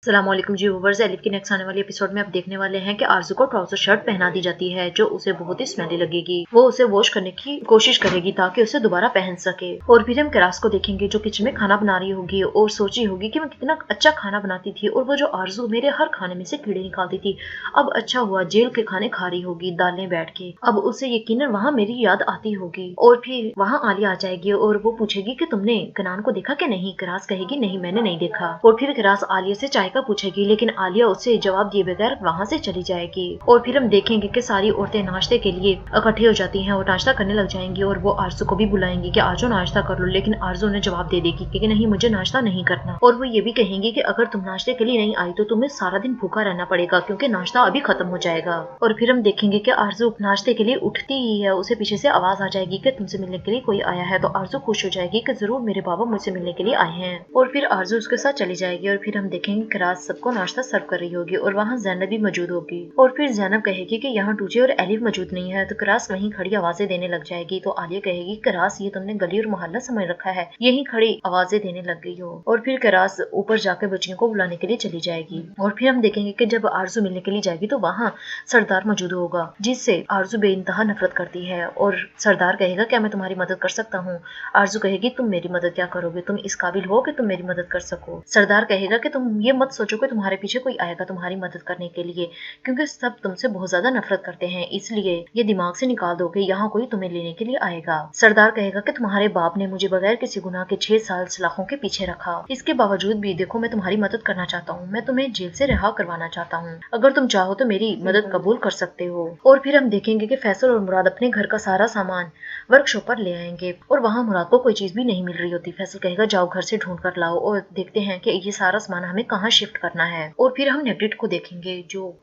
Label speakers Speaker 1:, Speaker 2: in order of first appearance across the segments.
Speaker 1: अस्सलाम वालेकुम जी viewers, elif के नेक्स्ट आने वाले एपिसोड में आप देखने वाले हैं कि आरजू को ट्राउजर शर्ट पहना दी जाती है जो उसे बहुत ही स्मेली लगेगी। वो उसे वॉश करने की कोशिश करेगी ताकि उसे दोबारा पहन सके। और फिर हम किरास को देखेंगे जो किचन में खाना बना रही होगी और सोच रही होगी कि मैं कितना अच्छा खाना बनाती थी और वो जो आरजू मेरे हर खाने में से कीड़े निकालती थी, अब अच्छा हुआ जेल के खाने खा रही होगी दालें बैठ के। अब उसे यकीनन वहाँ मेरी याद आती होगी और फिर वहाँ आलिया आ जाएगी और वो पूछेगी कि तुमने कनान को देखा कि नहीं। किरास कहेगी नहीं, मैंने नहीं देखा। और फिर किरास आलिया से चाय का पूछेगी, लेकिन आलिया उससे जवाब दिए बगैर वहाँ से चली जाएगी। और फिर हम देखेंगे कि सारी औरतें नाश्ते के लिए इकट्ठी हो जाती हैं और नाश्ता करने लग जाएंगी और वो आरजू को भी बुलाएंगी कि आजो नाश्ता कर लो, लेकिन आरजू ने जवाब दे देगी कि नहीं, मुझे नाश्ता नहीं करना। और वो ये भी कहेंगी कि अगर तुम नाश्ते के लिए नहीं आई तो तुम्हें सारा दिन भूखा रहना पड़ेगा क्योंकि नाश्ता अभी खत्म हो जाएगा। और फिर हम देखेंगे कि आरजू नाश्ते के लिए उठती ही है, उसे पीछे से आवाज आ जाएगी कि तुमसे मिलने के लिए कोई आया है। तो आरजू खुश हो जाएगी कि जरूर मेरे बाबा मुझसे मिलने के लिए आए हैं। और फिर आरजू उसके साथ चली जाएगी और फिर हम देखेंगे कि रात सबको नाश्ता सर्व कर रही होगी और वहाँ ज़ैनब भी मौजूद होगी। और फिर ज़ैनब कहेगी कि यहाँ टूचे और एलिफ मौजूद नहीं है। तो किरास वहीं खड़ी आवाजें देने लग जाएगी। तो आलिया कहेगी किरास, ये तुमने गली और मोहल्ला समझ रखा है, यहीं खड़ी आवाजें देने लग गई हो। और फिर किरास ऊपर जाकर बच्चियों को बुलाने के लिए चली जाएगी। और फिर हम देखेंगे कि जब आरजू मिलने के लिए जाएगी तो वहाँ सरदार मौजूद होगा जिससे आरजू बेइंतहा नफरत करती है। और सरदार कहेगा क्या मैं तुम्हारी मदद कर सकता हूँ। आरजू कहेगी तुम मेरी मदद क्या करोगे, तुम इस काबिल हो कि तुम मेरी मदद कर सको। सरदार कहेगा कि तुम ये मत सोचो कि तुम्हारे पीछे कोई आएगा तुम्हारी मदद करने के लिए, क्योंकि सब तुमसे बहुत ज्यादा नफरत करते हैं, इसलिए ये दिमाग से निकाल दो कि यहाँ कोई तुम्हें लेने के लिए आएगा। सरदार कहेगा कि तुम्हारे बाप ने मुझे बगैर किसी गुनाह के 6 साल सलाखों के पीछे रखा, इसके बावजूद भी देखो मैं तुम्हारी मदद करना चाहता हूँ, मैं तुम्हें जेल से रिहा करवाना चाहता हूँ, अगर तुम चाहो तो मेरी मदद कबूल कर सकते हो। और फिर हम देखेंगे कि फैसल और मुराद अपने घर का सारा सामान वर्कशॉप पर ले आएंगे और वहाँ मुराद को कोई चीज भी नहीं मिल रही होती। फैसल कहेगा जाओ घर से ढूंढ कर लाओ और देखते हैं कि ये सारा सामान हमें कहाँ शिफ्ट करना है। और फिर हम नेगडिट को देखेंगे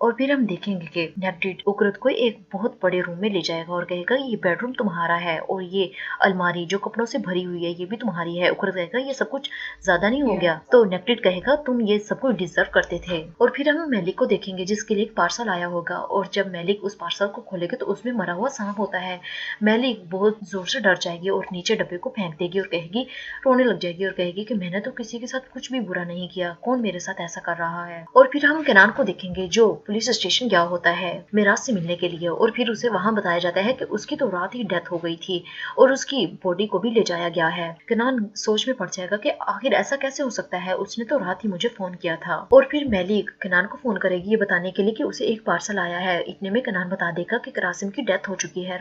Speaker 1: और फिर हम देखेंगे कि नेगडिट उकरत को एक बहुत बड़े रूम में ले जाएगा और कहेगा ये बेडरूम तुम्हारा है और ये अलमारी जो कपड़ों से भरी हुई है ये भी तुम्हारी है। उकरत कहेगा ये सब कुछ ज्यादा नहीं हो गया। तो नेगडिट कहेगा तुम ये सब कुछ डिजर्व करते थे। और फिर हम मेलिक को देखेंगे जिसके लिए एक पार्सल आया होगा और जब मेलिक उस पार्सल को खोलेगा तो उसमें मरा हुआ सांप होता है। मेलिक बहुत जोर से डर जाएगी और नीचे डब्बे को फेंक देगी और कहेगी, रोने लग जाएगी और कहेगी कि मैंने तो किसी के साथ कुछ भी बुरा नहीं किया, कौन मेरे साथ ऐसा कर रहा है। और फिर हम केनान को देखेंगे जो पुलिस स्टेशन गया होता है मेराज से मिलने के लिए और फिर उसे वहां बताया जाता है कि उसकी तो रात ही डेथ हो गई थी और उसकी बॉडी को भी ले जाया गया है। केनान सोच में पड़ जाएगा कि आखिर ऐसा कैसे हो सकता है, उसने तो रात ही मुझे फोन किया था। और फिर मेलिक केनान को फोन करेगी ये बताने के लिए कि उसे एक पार्सल आया है। इतने में केनान बता देगा कि कासिम की डेथ हो चुकी है।